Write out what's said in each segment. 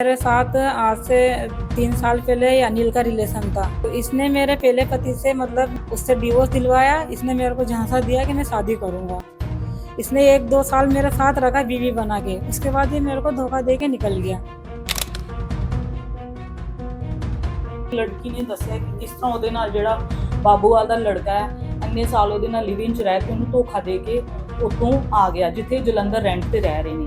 मेरे साथ आज से 3 साल पहले अनिल का रिलेशन था। तो इसने मेरे पहले पति से मतलब उससे डिवोर्स दिलवाया। इसने मेरे को झांसा दिया कि मैं शादी करूंगा। इसने 1-2 साल मेरे साथ रखा बीवी बना के। उसके बाद ये मेरे को धोखा दे के निकल गया। ਲੜਕੀ ਨੇ ਦੱਸਿਆ ਕਿ ਕਿਸ ਤਰ੍ਹਾਂ ਉਹਦੇ ਨਾਲ ਜਿਹੜਾ ਬਾਬੂਵਾਲ ਦਾ ਲੜਕਾ ਹੈ ਇੰਨੇ ਸਾਲ ਉਹਦੇ ਨਾਲ ਲਿਵ ਇਨ ਚ ਰਹਿ ਕੇ ਉਹਨੂੰ ਧੋਖਾ ਦੇ ਕੇ ਉਤੋਂ ਆ ਗਿਆ, ਜਿੱਥੇ ਜਲੰਧਰ ਰੈਂਟ ਤੇ ਰਹਿ ਰਹੇ ਨੇ।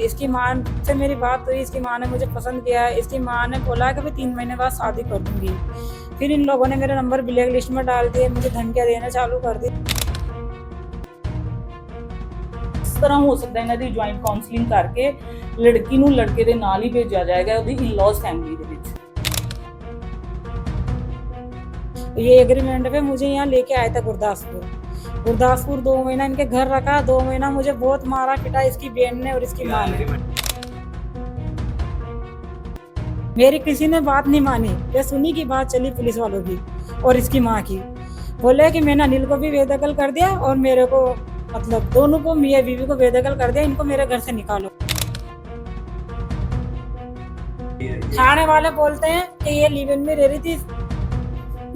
इसकी माँ से मेरी बात हुई। इसकी माँ ने मुझे पसंद किया। इसकी माँ ने बोला कि मैं 3 महीने बाद शादी कर दूंगी। फिर इन लोगों ने मेरे नंबर ब्लैक लिस्ट में डाल दिए, मुझे धमकियां देना चालू कर दी। ਇਸ ਤਰ੍ਹਾਂ ਹੋ ਸਕਦਾ ਇਹਨਾਂ ਦੀ ਜੁਆਇੰਟ ਕਾਉਂਸਲਿੰਗ ਕਰਕੇ ਲੜਕੀ ਨੂੰ ਲੜਕੇ ਦੇ ਨਾਲ ਹੀ ਭੇਜਿਆ ਜਾਏਗਾ ਉਹਦੀ ਇਨ-ਲॉज ਫੈਮਿਲੀ ਦੇ ਵਿੱਚ। ये एग्रीमेंट पे मुझे यहाँ लेके आया था गुरदासपुर 2 महीना इनके घर रखा। 2 महीना मुझे बहुत मारा पिटा इसकी बहन ने और इसकी माँ ने। मेरी किसी ने बात नहीं मानी। ये सुनी की बात चली पुलिस वालों की और इसकी माँ की। बोले कि मैंने अनिल को भी बेदखल कर दिया और मेरे को मतलब दोनों को मियाँ बीवी को बेदखल कर दिया। इनको मेरे घर से निकालो। थाने वाले बोलते हैं कि ये लिव इन में रह रही थी।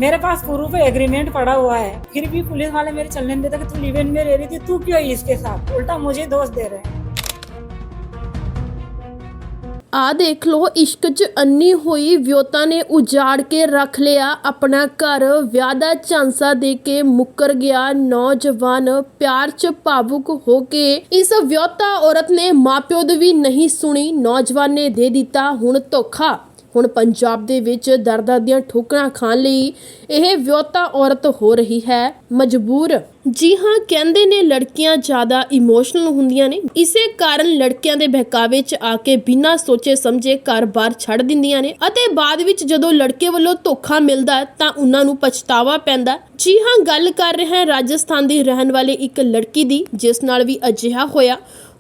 मेरे पास प्रूफ एग्रीमेंट पड़ा हुआ है, फिर भी पुलिस वाले मेरे चलने नहीं देते कि तू लिव इन में रह रही थी, तू क्यों इसके साथ। उल्टा मुझे दोष दे रहे हैं। ਆ ਦੇਖ ਲੋ, ਇਸ਼ਕ 'ਚ ਅੰਨੀ ਹੋਈ ਵਿਅਤਾ ਨੇ ਉਜਾੜ ਕੇ ਰੱਖ ਲਿਆ ਆਪਣਾ ਘਰ। ਵਿਆਹ ਦਾ ਝਾਂਸਾ ਦੇ ਕੇ ਮੁੱਕਰ ਗਿਆ ਨੌਜਵਾਨ। ਪਿਆਰ 'ਚ ਭਾਵੁਕ ਹੋ ਕੇ ਇਸ ਵਿਅਤਾ ਔਰਤ ਨੇ ਮਾਪਿਓ ਦੀ ਵੀ ਨਹੀਂ ਸੁਣੀ। ਨੌਜਵਾਨ ਨੇ ਦੇ ਦਿੱਤਾ ਹੁਣ ਧੋਖਾ। ਹੁਣ ਪੰਜਾਬ ਦੇ ਵਿੱਚ ਦਰਦਾਂ ਦੀਆਂ ਠੋਕਰਾਂ ਖਾਣ ਲਈ ਇਹ ਵਿਅਤਾ ਔਰਤ ਹੋ ਰਹੀ ਹੈ ਮਜਬੂਰ। ਜੀ ਹਾਂ, ਕਹਿੰਦੇ ਨੇ ਲੜਕੀਆਂ ਜ਼ਿਆਦਾ ਇਮੋਸ਼ਨਲ ਹੁੰਦੀਆਂ ਨੇ, ਇਸੇ ਕਾਰਨ ਲੜਕਿਆਂ ਦੇ ਬਹਿਕਾਵੇ 'ਚ ਆ ਕੇ ਬਿਨਾਂ ਸੋਚੇ ਸਮਝੇ ਘਰ-ਬਾਰ ਛੱਡ ਦਿੰਦੀਆਂ ਨੇ ਅਤੇ ਬਾਅਦ ਵਿੱਚ ਜਦੋਂ ਲੜਕੇ ਵੱਲੋਂ ਧੋਖਾ ਮਿਲਦਾ ਤਾਂ ਉਹਨਾਂ ਨੂੰ ਪਛਤਾਵਾ ਪੈਂਦਾ। ਜੀ ਹਾਂ, ਗੱਲ ਕਰ ਰਹੇ ਹਾਂ ਰਾਜਸਥਾਨ ਦੀ ਰਹਿਣ ਵਾਲੇ ਇੱਕ ਲੜਕੀ ਦੀ, ਜਿਸ ਨਾਲ ਵੀ ਅਜਿਹਾ ਹੋਇਆ।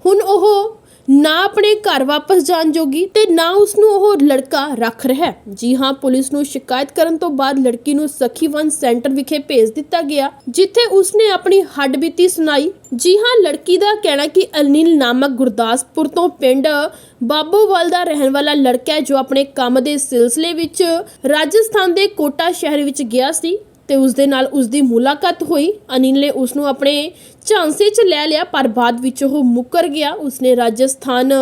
ਹੁਣ ਉਹ ਨਾ ਆਪਣੇ ਘਰ ਵਾਪਸ ਜਾਣ ਜੋਗੀ ਤੇ ਨਾ ਉਸਨੂੰ ਉਹ ਲੜਕਾ ਰੱਖ ਰਿਹਾ। ਜੀ ਹਾਂ, ਪੁਲਿਸ ਨੂੰ ਸ਼ਿਕਾਇਤ ਕਰਨ ਤੋਂ ਬਾਅਦ ਲੜਕੀ ਨੂੰ ਸਖੀਵੰਤ ਸੈਂਟਰ ਵਿਖੇ ਭੇਜ ਦਿੱਤਾ ਗਿਆ, ਜਿੱਥੇ ਉਸਨੇ ਆਪਣੀ ਹੱਡਬੀਤੀ ਸੁਣਾਈ। ਜੀ ਹਾਂ, ਲੜਕੀ ਦਾ ਕਹਿਣਾ ਕਿ ਅਨਿਲ ਨਾਮਕ ਗੁਰਦਾਸਪੁਰ ਤੋਂ ਪਿੰਡ ਬਾਬੋਵਾਲ ਦਾ ਰਹਿਣ ਵਾਲਾ ਲੜਕਾ ਹੈ, ਜੋ ਆਪਣੇ ਕੰਮ ਦੇ ਸਿਲਸਿਲੇ ਵਿੱਚ ਰਾਜਸਥਾਨ ਦੇ ਕੋਟਾ ਸ਼ਹਿਰ ਵਿੱਚ ਗਿਆ ਸੀ ਤੇ ਉਸ ਦੇ ਨਾਲ ਉਸ ਦੀ ਮੁਲਾਕਾਤ ਹੋਈ। ਅਨਿਲ ਨੇ ਉਸ ਨੂੰ ਆਪਣੇ ਝਾਂਸੇ 'ਚ ਲੈ ਲਿਆ, ਪਰ ਬਾਅਦ ਵਿੱਚ ਉਹ ਮੁੱਕਰ ਗਿਆ। ਉਸਨੇ ਰਾਜਸਥਾਨ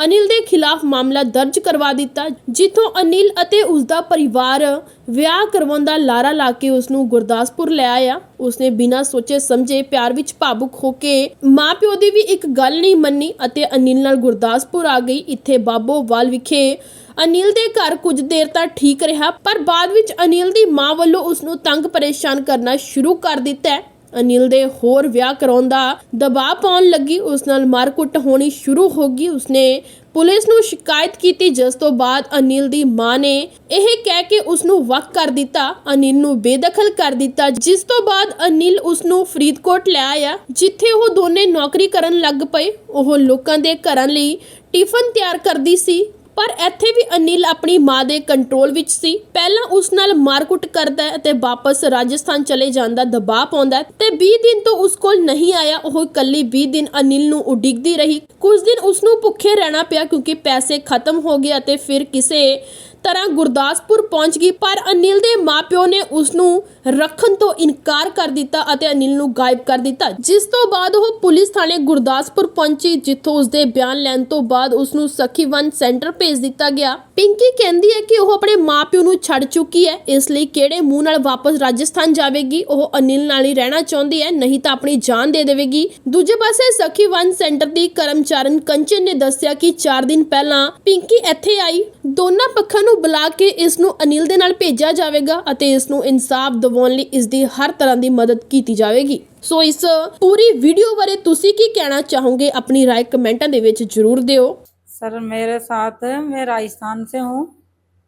ਅਨਿਲ ਦੇ ਖਿਲਾਫ ਮਾਮਲਾ ਦਰਜ ਕਰਵਾ ਦਿੱਤਾ, ਜਿੱਥੋਂ ਅਨਿਲ ਅਤੇ ਉਸ ਦਾ ਪਰਿਵਾਰ ਵਿਆਹ ਕਰਵਾਉਣ ਦਾ ਲਾਰਾ ਲਾ ਕੇ ਉਸ ਨੂੰ ਗੁਰਦਾਸਪੁਰ ਲੈ ਆਇਆ। ਉਸਨੇ ਬਿਨਾਂ ਸੋਚੇ ਸਮਝੇ ਪਿਆਰ ਵਿੱਚ ਭਾਵੁਕ ਹੋ ਕੇ ਮਾਂ-ਪਿਓ ਦੀ ਵੀ ਇੱਕ ਗੱਲ ਨਹੀਂ ਮੰਨੀ ਅਤੇ ਅਨਿਲ ਨਾਲ ਗੁਰਦਾਸਪੁਰ ਆ ਗਈ। ਇੱਥੇ ਬਾਬੋਵਾਲ ਵਿਖੇ ਅਨਿਲ ਦੇ ਘਰ ਕੁਝ ਦੇਰ ਤੱਕ ਠੀਕ ਰਿਹਾ, ਪਰ ਬਾਅਦ ਵਿੱਚ ਅਨਿਲ ਦੀ ਮਾਂ ਵੱਲੋਂ ਉਸ ਨੂੰ ਤੰਗ ਪਰੇਸ਼ਾਨ ਕਰਨਾ ਸ਼ੁਰੂ ਕਰ ਦਿੱਤਾ ਹੈ। ਅਨਿਲ ਦੇ ਹੋਰ ਵਿਆਹ ਕਰਾਉਣ ਦਾ ਦਬਾਅ ਪਾਉਣ ਲੱਗੀ, ਉਸ ਨਾਲ ਮਾਰਕੁੱਟ ਹੋਣੀ ਸ਼ੁਰੂ ਹੋ ਗਈ। ਉਸਨੇ ਪੁਲਿਸ ਨੂੰ ਸ਼ਿਕਾਇਤ ਕੀਤੀ, ਜਿਸ ਤੋਂ ਬਾਅਦ ਅਨਿਲ ਦੀ ਮਾਂ ਨੇ ਇਹ ਕਹਿ ਕੇ ਉਸ ਨੂੰ ਵੱਖ ਕਰ ਦਿੱਤਾ, ਅਨਿਲ ਨੂੰ ਬੇਦਖਲ ਕਰ ਦਿੱਤਾ। ਜਿਸ ਤੋਂ ਬਾਅਦ ਅਨਿਲ ਉਸ ਨੂੰ ਫਰੀਦਕੋਟ ਲੈ ਆਇਆ, ਜਿੱਥੇ ਉਹ ਦੋਨੇ ਨੌਕਰੀ ਕਰਨ ਲੱਗ ਪਏ। ਉਹ ਲੋਕਾਂ ਦੇ ਘਰਾਂ ਲਈ ਟਿਫਨ ਤਿਆਰ ਕਰਦੀ ਸੀ, ਪਰ ਇੱਥੇ ਵੀ ਅਨਿਲ ਆਪਣੀ ਮਾਂ ਦੇ ਕੰਟਰੋਲ ਵਿੱਚ ਸੀ। ਪਹਿਲਾਂ ਉਸ ਨਾਲ ਮਾਰਕੁੱਟ ਕਰਦਾ ਅਤੇ ਵਾਪਸ ਰਾਜਸਥਾਨ ਚਲੇ ਜਾਣ ਦਾ ਦਬਾਅ ਪਾਉਂਦਾ ਤੇ 20 ਦਿਨ ਤੋਂ ਉਸ ਕੋਲ ਨਹੀਂ ਆਇਆ। ਉਹ ਇਕੱਲੀ 20 ਦਿਨ ਅਨਿਲ ਨੂੰ ਉਡੀਕਦੀ ਰਹੀ। ਕੁਝ ਦਿਨ ਉਸ ਨੂੰ ਭੁੱਖੇ ਰਹਿਣਾ ਪਿਆ ਕਿਉਂਕਿ ਪੈਸੇ ਖਤਮ ਹੋ ਗਏ ਅਤੇ ਫਿਰ ਕਿਸੇ ਤਰ੍ਹਾਂ ਗੁਰਦਾਸਪੁਰ ਪਹੁੰਚ ਗਈ, ਪਰ ਅਨਿਲ ਦੇ ਮਾਪਿਓ ਨੇ ਉਸ ਨੂੰ ਰੱਖਣ ਤੋਂ ਇਨਕਾਰ ਕਰ ਦਿੱਤਾ ਅਤੇ ਅਨਿਲ ਨੂੰ ਗਾਇਬ ਕਰ ਦਿੱਤਾ। ਜਿਸ ਤੋਂ ਬਾਅਦ ਉਹ ਪੁਲਿਸ ਥਾਣੇ ਗੁਰਦਾਸਪੁਰ ਪਹੁੰਚੀ, ਜਿੱਥੋਂ ਉਸ ਦੇ ਬਿਆਨ ਲੈਣ ਤੋਂ ਬਾਅਦ ਉਸ ਨੂੰ ਸਖੀਵੰਤ ਸੈਂਟਰ ਭੇਜ ਦਿੱਤਾ ਗਿਆ। ਪਿੰਕੀ ਕਹਿੰਦੀ ਹੈ ਕਿ ਉਹ ਆਪਣੇ ਮਾਪਿਓ ਨੂੰ ਛੱਡ ਚੁੱਕੀ ਹੈ, ਇਸ ਲਈ ਕਿਹੜੇ ਮੂੰਹ ਨਾਲ ਵਾਪਸ ਰਾਜਸਥਾਨ ਜਾਵੇਗੀ। ਉਹ ਅਨਿਲ ਨਾਲ ਹੀ ਰਹਿਣਾ ਚਾਹੁੰਦੀ ਹੈ, ਨਹੀਂ ਤਾਂ ਆਪਣੀ ਜਾਨ ਦੇ ਦੇਵੇਗੀ। ਦੂਜੇ ਪਾਸੇ ਸਖੀਵੰਤ ਸੈਂਟਰ ਦੀ ਕਰਮਚਾਰਨ ਕੰਚਨ ਨੇ ਦੱਸਿਆ ਕਿ 4 ਦਿਨ ਪਹਿਲਾਂ ਪਿੰਕੀ ਇੱਥੇ ਆਈ। ਦੋਨਾਂ ਪੱਖਾਂ ਨੂੰ ਬੁਲਾ ਕੇ ਇਸ ਨੂੰ ਅਨਿਲ ਦੇ ਨਾਲ ਭੇਜਿਆ ਜਾਵੇਗਾ ਅਤੇ ਇਸ ਨੂੰ ਇਨਸਾਫ ਦਿਵਾਉਣ ਲਈ ਇਸ ਦੀ ਹਰ ਤਰ੍ਹਾਂ ਦੀ ਮਦਦ ਕੀਤੀ ਜਾਵੇਗੀ। ਸੋ ਇਸ ਪੂਰੀ ਵੀਡੀਓ ਬਾਰੇ ਤੁਸੀਂ ਕੀ ਕਹਿਣਾ ਚਾਹੋਗੇ? ਆਪਣੀ ਰਾਏ ਕਮੈਂਟਾਂ ਦੇ ਵਿੱਚ ਜ਼ਰੂਰ ਦਿਓ। सर मेरे साथ, मैं राजस्थान से हूँ,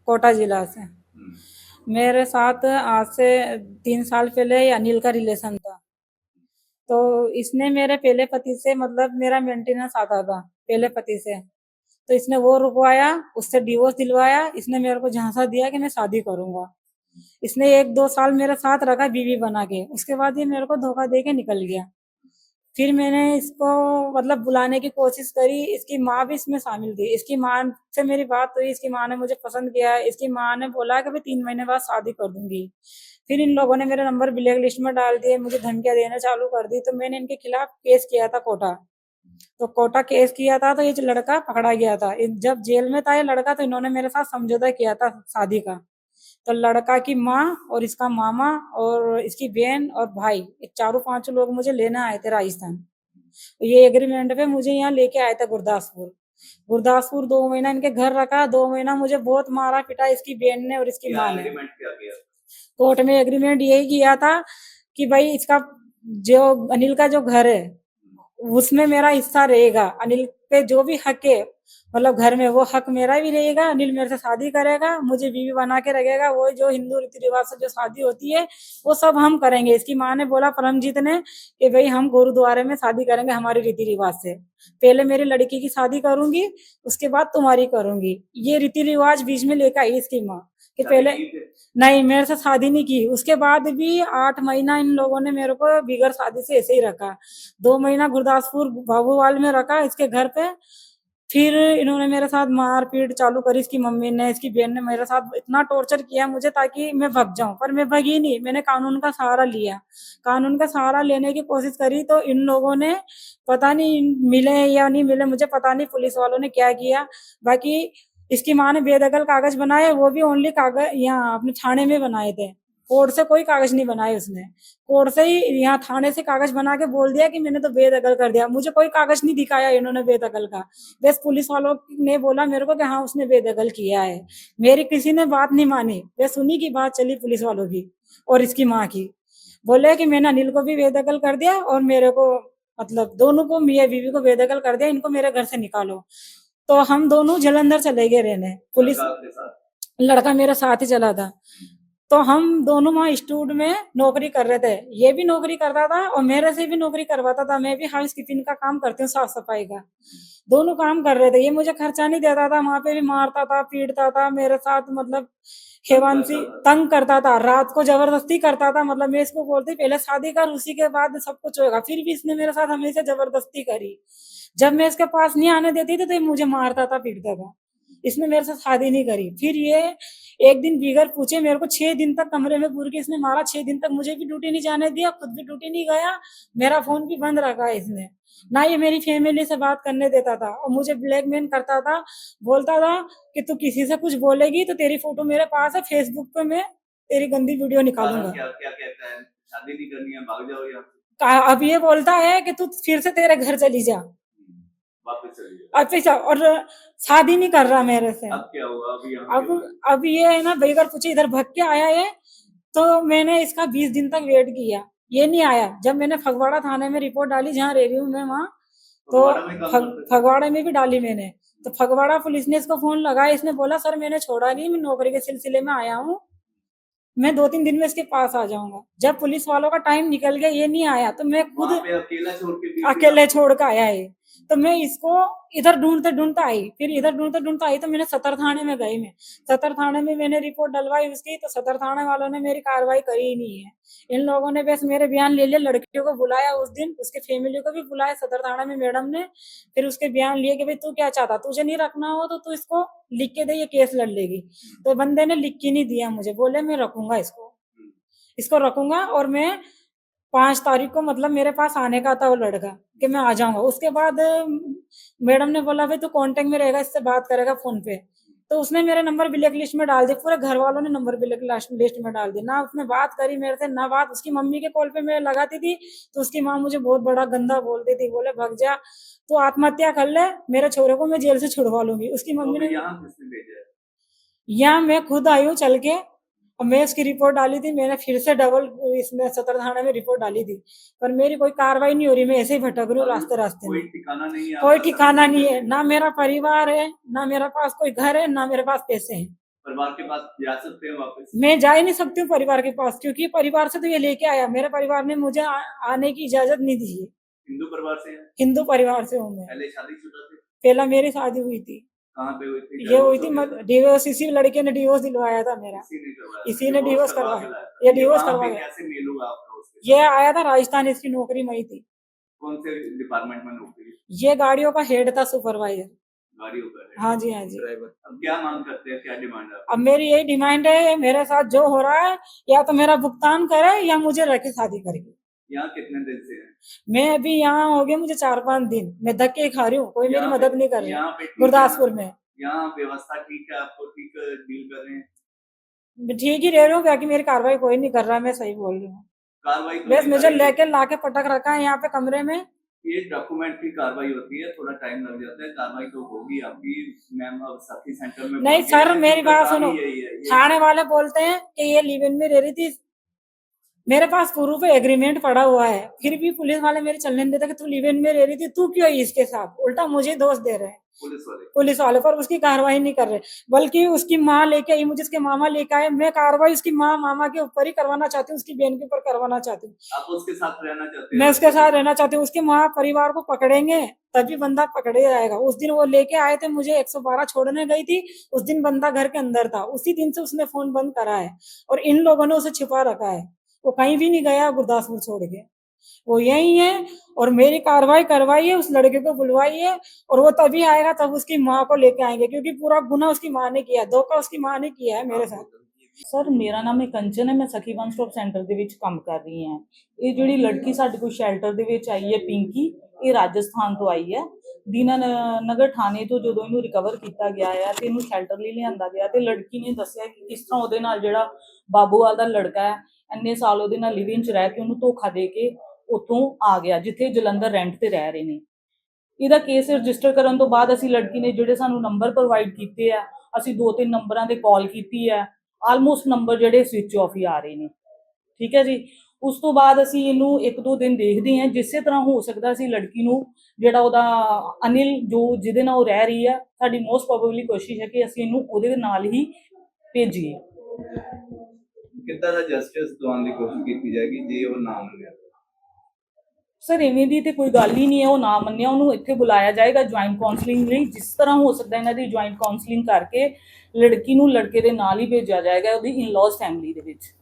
कोटा जिला से। मेरे साथ आज से 3 साल पहले अनिल का रिलेशन था। तो इसने मेरे पहले पति से मतलब मेरा मेंटेनेंस आता था पहले पति से, तो इसने वो रुकवाया, उससे डिवोर्स दिलवाया। इसने मेरे को झांसा दिया कि मैं शादी करूंगा। इसने 1-2 साल मेरे साथ रखा बीवी बना के। उसके बाद ये मेरे को धोखा दे के निकल गया। फिर मैंने इसको मतलब बुलाने की कोशिश करी, इसकी माँ भी इसमें शामिल थी। इसकी माँ से मेरी बात हुई, इसकी माँ ने मुझे पसंद किया। इसकी माँ ने बोला कि भाई 3 महीने बाद शादी कर दूंगी। फिर इन लोगों ने मेरा नंबर ब्लैक लिस्ट में डाल दिए, मुझे धमकियां देना चालू कर दी। तो मैंने इनके खिलाफ केस किया था कोटा। तो कोटा केस किया था, तो ये जो लड़का पकड़ा गया था। जब जेल में था ये लड़का, तो इन्होंने मेरे साथ समझौता किया था शादी का। तो लड़का की माँ और इसका मामा और इसकी बहन और भाई, ये चारों पांचों लोग मुझे लेने आए थे राजस्थान। ये एग्रीमेंट पे मुझे यहाँ लेके आए थे गुरदासपुर। गुरदासपुर 2 महीना इनके घर रखा। 2 महीना मुझे बहुत मारा पीटा इसकी बहन ने और इसकी माँ ने। कोर्ट में एग्रीमेंट यही किया था कि भाई इसका जो अनिल का जो घर है उसमें मेरा हिस्सा रहेगा। अनिल पे जो भी हक है मतलब घर में, वो हक मेरा भी रहेगा। अनिल मेरे से शादी करेगा, मुझे बीवी बना के रखेगा। वो जो हिंदू रीति रिवाज से जो शादी होती है वो सब हम करेंगे। इसकी माँ ने बोला परमजीत ने कि भाई हम गुरुद्वारे में शादी करेंगे हमारे रीति रिवाज से। पहले मेरी लड़की की शादी करूंगी, उसके बाद तुम्हारी करूंगी। ये रीति रिवाज बीच में लेकर आई इसकी माँ कि पहले नहीं, मेरे से शादी नहीं की। उसके बाद भी 8 महीना इन लोगों ने मेरे को बिगर शादी से ऐसे ही रखा। 2 महीना गुरदासपुर बाबूवाल में रखा इसके घर पे। फिर इन्होंने मेरे साथ मारपीट चालू करी। इसकी मम्मी ने, इसकी बहन ने मेरे साथ इतना टॉर्चर किया मुझे ताकि मैं भग जाऊं, पर मैं भगी नहीं। मैंने कानून का सहारा लिया। कानून का सहारा लेने की कोशिश करी तो इन लोगों ने पता नहीं मिले या नहीं मिले, मुझे पता नहीं पुलिस वालों ने क्या किया। बाकी इसकी माँ ने बेदखल कागज बनाए, वो भी ओनली कागज यहाँ अपने थाने में बनाए थे। कोर्ट से कोई कागज नहीं बनाए उसने। कोर्ट से ही यहाँ थाने से कागज बना के बोल दिया कि मैंने तो बेदखल कर दिया। मुझे कोई कागज नहीं दिखाया इन्होंने बेदखल का। बस पुलिस वालों ने बोला मेरे को कि हाँ उसने बेदखल किया है। मेरी किसी ने बात नहीं मानी, बस उन्हीं की बात चली पुलिस वालों की और इसकी माँ की। बोले कि मैंने अनिल को भी बेदखल कर दिया और मेरे को मतलब दोनों को, मियाँ बीवी को बेदखल कर दिया। इनको मेरे घर से निकालो। तो हम दोनों जलंधर चले गए रहने। पुलिस लड़का मेरे साथ ही चला था। तो हम दोनों वहाँ इंस्टीट्यूट में नौकरी कर रहे थे। ये भी नौकरी करता था और मेरे से भी नौकरी करवाता था। मैं भी हाउस कीपिंग का काम करती हूँ, साफ सफाई का। दोनों काम कर रहे थे। ये मुझे खर्चा नहीं देता था, वहां पे भी मारता था, पीटता था मेरे साथ। मतलब हेवांशी तंग करता था, रात को जबरदस्ती करता था। मतलब मैं इसको बोलती पहले शादी कर, उसी के बाद सब कुछ होगा। फिर भी इसने मेरे साथ हमेशा जबरदस्ती करी। जब मैं इसके पास नहीं आने देती थी तो ये मुझे मारता था, पीटता था। इसने मेरे साथ शादी नहीं करी। फिर ये एक दिन बिगर पूछे मेरे को 6 दिन तक कमरे में पूर के इसने मारा। 6 दिन तक मुझे भी ड्यूटी नहीं जाने दिया, खुद भी ड्यूटी नहीं गया। मेरा फोन भी बंद रखा है इसने। ना ये मेरी फैमिली से बात करने देता था और मुझे ब्लैकमेल करता था। बोलता था कि तू किसी से कुछ बोलेगी तो तेरी फोटो मेरे पास है, फेसबुक पे मैं तेरी गंदी वीडियो निकालूंगा। क्या क्या कहता है? शादी नहीं करनी है, भाग जाओ यहाँ से। अब ये बोलता है कि तू फिर से तेरे घर चली जा, वापस चली जाओ। अच्छा। और शादी नहीं कर रहा मेरे से। अब क्या हुआ? अभी यहाँ अब ये है ना बेगर पूछे इधर भग के आया है। तो मैंने इसका 20 दिन तक वेट किया, ये नहीं आया। जब मैंने फगवाड़ा थाने में रिपोर्ट डाली, जहाँ रह रही हूँ मैं वहाँ, तो फगवाड़ा में भी डाली मैंने। तो फगवाड़ा पुलिस ने इसको फोन लगाया। इसने बोला सर मैंने छोड़ा नहीं, मैं नौकरी के सिलसिले में आया हूँ, मैं 2-3 दिन में इसके पास आ जाऊंगा। जब पुलिस वालों का टाइम निकल गया, ये नहीं आया, तो मैं खुद अकेले छोड़ के आया है। तो मैं इसको इधर ढूंढते ढूंढते आई। फिर इधर ढूंढते ढूंढते आई तो मैंने सतर थाने में गई। मैं सतर थाने में मैंने रिपोर्ट डलवाई उसकी। तो सतर थाने वालों ने मेरी कार्रवाई करी ही नहीं है। इन लोगों ने बस मेरे बयान ले लिया। लड़कियों को बुलाया उस दिन, उसके फैमिली को भी बुलाया सतर थाने में मैडम ने। फिर उसके बयान लिए कि भाई तू क्या चाहता, तुझे नहीं रखना हो तो तू इसको लिख के दे, ये केस लड़ लेगी। तो बंदे ने लिख के नहीं दिया मुझे, बोले मैं रखूंगा इसको रखूंगा। और मैं 5 तारीख को मतलब मेरे पास आने का था वो लड़का कि मैं आ जाऊंगा। उसके बाद मैडम ने बोला भाई तू कांटेक्ट में रहेगा, इससे बात करेगा फोन पे। तो उसने मेरे नंबर ब्लैक लिस्ट में डाल दिया। पूरे घर वालों ने नंबर ब्लैक लिस्ट में डाल दिया। ना उसने बात करी मेरे से, ना बात उसकी मम्मी के कॉल पे मैं लगाती थी तो उसकी माँ मुझे बहुत बड़ा गंदा बोलती थी। बोले भग जा, तू आत्महत्या कर ले, मेरे छोरे को मैं जेल से छुड़वा लूंगी। उसकी मम्मी ने यहाँ मैं खुद आई हूँ चल के। और मैं इसकी रिपोर्ट डाली थी, मैंने फिर से डबल इसमें सतर थाने में रिपोर्ट डाली थी, पर मेरी कोई कार्रवाई नहीं हो रही। मैं ऐसे ही भटक रही हूँ रास्ते रास्ते में। कोई ठिकाना नहीं है, ना मेरा परिवार है, ना मेरे पास कोई घर है, ना मेरे पास पैसे हैं। परिवार के पास जा सकते हैं वापस? मैं जा ही नहीं सकती हूँ परिवार के पास, क्योंकि परिवार से तो ये लेके आया। मेरे परिवार ने मुझे आने की इजाजत नहीं दी है। हिंदू परिवार से है? हिंदू परिवार से हूँ मैं। पहले शादीशुदा थे? पहला मेरी शादी हुई थी। कहाँ पे हुई थी? ये हुई थी डिवोर्स, इसी लड़के ने डिवोर्स दिलवाया था मेरा। इसी ने डिवोर्स करवाया। ये डिवोर्स करवाया। कैसे मेल हुआ आपका उसके? ये आया था राजस्थान, इसकी नौकरी में ही थी। कौन से डिपार्टमेंट में नौकरी? ये गाड़ियों का हेड था, सुपरवाइजर। गाड़ियों का है। हाँ जी, हाँ जी। ड्राइवर। अब क्या मांग करते हैं, क्या डिमांड है आपकी? अब मेरी यही डिमांड है, मेरे साथ जो हो रहा है या तो मेरा भुगतान करे या मुझे रखे शादी करेगी। यहाँ कितने दिन से है? मैं अभी यहाँ हो गया मुझे 4-5 दिन, मैं धक्के खा रही हूँ, कोई मेरी यहाँ मदद पे- नहीं कर रहा। यहाँ पे ठीक है गुरदासपुर ना? में यहाँ व्यवस्था ठीक है, आपको ठीक डील कर रहे हैं? मैं ठीक ही रह रही हूँ, बाकी मेरी कार्रवाई कोई नहीं कर रहा, मैं सही बोल रही हूँ। कार्रवाई तो बस नहीं मुझे करेगी। लेके लाके पटक रखा है यहाँ पे कमरे में। ये डॉक्यूमेंट की कार्रवाई होती है, थोड़ा टाइम लग जाता है, कार्रवाई तो होगी आपकी। मैम अब सखी सेंटर में नहीं पहुंच गए सर, हैं, मेरी इनका बात काम सुनो, ही यही है। थाने वाले बोलते हैं कि ये लिव इन में रह रही थी, मेरे पास प्रूफ है, एग्रीमेंट पड़ा हुआ है, फिर भी पुलिस वाले मेरे चलने नहीं देते कि तू लिव इन में रह रही थी, तू क्यों है इसके साथ, उल्टा मुझे दोष दे रहे हैं पुलिस वाले, पर उसकी कार्रवाई नहीं कर रहे, बल्कि उसकी माँ लेके आई, मुझे उसके मामा लेके आए, मैं कार्रवाई उसकी माँ मामा के ऊपर ही करवाना चाहती हूँ, उसकी बहन के ऊपर करवाना चाहती हूँ। आप उसके साथ रहना चाहते हैं? मैं उसके साथ रहना चाहती हूँ, उसके माँ परिवार को पकड़ेंगे तभी बंदा पकड़े जाएगा। उस दिन वो लेके आए थे, मुझे 112 छोड़ने गई थी, उस दिन बंदा घर के अंदर था, उसी दिन से उसने फोन बंद करा है और इन लोगों ने उसे छिपा रखा है, वो कहीं भी नहीं गया गुरदासपुर छोड़ के, वो यही है। और मेरी कार्रवाई करवाइए, उस लड़के को बुलवाइए और वो तभी आएगा तब उसकी माँ को लेके आएंगे, क्योंकि पूरा गुना उसकी माँ ने किया, धोखा उसकी माँ ने किया है मेरे साथ। ਸਰ ਮੇਰਾ ਨਾਮ ਹੈ ਕੰਚਨ ਹੈ, ਮੈਂ ਸਖੀ ਵਨ ਸਟਾਪ ਸੈਂਟਰ ਦੇ ਵਿੱਚ ਕੰਮ ਕਰ ਰਹੀ ਹਾਂ। ਇਹ ਜਿਹੜੀ ਲੜਕੀ ਸਾਡੇ ਕੋਲ ਸ਼ੈਲਟਰ ਦੇ ਵਿੱਚ ਆਈ ਹੈ ਪਿੰਕੀ, ਇਹ ਰਾਜਸਥਾਨ ਤੋਂ ਆਈ ਹੈ। ਦੀਨਾ ਨਗਰ ਥਾਣੇ ਤੋਂ ਜਦੋਂ ਇਹਨੂੰ ਰਿਕਵਰ ਕੀਤਾ ਗਿਆ ਹੈ ਤੇ ਇਹਨੂੰ ਸ਼ੈਲਟਰ ਲਈ ਲਿਆਂਦਾ ਗਿਆ ਤੇ ਲੜਕੀ ਨੇ ਦੱਸਿਆ ਕਿ ਕਿਸ ਤਰ੍ਹਾਂ ਉਹਦੇ ਨਾਲ ਜਿਹੜਾ ਬਾਬੂਵਾਲ ਦਾ ਲੜਕਾ ਹੈ, ਇੰਨੇ ਸਾਲ ਉਹਦੇ ਨਾਲ ਲਿਵਿੰਗ 'ਚ ਰਹਿ ਕੇ ਉਹਨੂੰ ਧੋਖਾ ਦੇ ਕੇ ਉੱਥੋਂ ਆ ਗਿਆ, ਜਿੱਥੇ ਜਲੰਧਰ ਰੈਂਟ ਤੇ ਰਹਿ ਰਹੇ ਨੇ। ਇਹਦਾ ਕੇਸ ਰਜਿਸਟਰ ਕਰਨ ਤੋਂ ਬਾਅਦ ਅਸੀਂ ਲੜਕੀ ਨੇ ਜਿਹੜੇ ਸਾਨੂੰ ਨੰਬਰ ਪ੍ਰੋਵਾਈਡ ਕੀਤੇ ਆ, ਅਸੀਂ 2-3 ਨੰਬਰਾਂ ਤੇ ਕਾਲ ਕੀਤੀ ਹੈ, ਆਲਮੋਸਟ ਨੰਬਰ ਜਿਹੜੇ ਸਵਿਚ ਆਫ ਹੀ ਆ ਰਹੇ ਨੇ। ਠੀਕ ਹੈ ਜੀ। ਉਸ ਤੋਂ ਬਾਅਦ ਅਸੀਂ ਇਹਨੂੰ 1-2 ਦਿਨ ਦੇਖਦੇ ਹਾਂ, ਜਿਸੇ ਤਰ੍ਹਾਂ ਹੋ ਸਕਦਾ ਅਸੀਂ ਲੜਕੀ ਨੂੰ ਜਿਹੜਾ ਉਹਦਾ ਅਨਿਲ ਜੋ ਜਿਹਦੇ ਨਾਲ ਉਹ ਰਹਿ ਰਹੀ ਆ, ਸਾਡੀ ਮੋਸਟ ਪ੍ਰੋਬੇਬਲੀ ਕੋਸ਼ਿਸ਼ ਹੈ ਕਿ ਅਸੀਂ ਇਹਨੂੰ ਉਹਦੇ ਨਾਲ ਹੀ ਭੇਜੀਏ। ਕਿੱਦਾਂ ਦਾ ਜਸਟਿਸ ਦਿਵਾਉਣ ਦੀ ਕੋਸ਼ਿਸ਼ ਕੀਤੀ ਜਾਏਗੀ ਜੇ ਉਹ ਨਾ ਮੰਨਿਆ? ਸਰ ਇਵੇਂ ਦੀ ਤੇ ਕੋਈ ਗੱਲ ਹੀ ਨਹੀਂ ਹੈ, ਉਹ ਨਾ ਮੰਨਿਆ ਉਹਨੂੰ ਇੱਥੇ ਬੁਲਾਇਆ ਜਾਏਗਾ ਜੁਆਇੰਟ ਕਾਉਂਸਲਿੰਗ ਲਈ, ਜਿਸ ਤਰ੍ਹਾਂ ਹੋ ਸਕਦਾ ਇਹਨਾਂ ਦੀ ਜੁਆਇੰਟ ਕਾਉਂਸਲਿੰਗ ਕਰਕੇ ਲੜਕੀ ਨੂੰ ਲੜਕੇ ਦੇ ਨਾਲ ਹੀ ਭੇਜਿਆ ਜਾਏਗਾ ਉਹਦੀ ਇਨ-ਲॉज ਫੈਮਿਲੀ ਦੇ ਵਿੱਚ।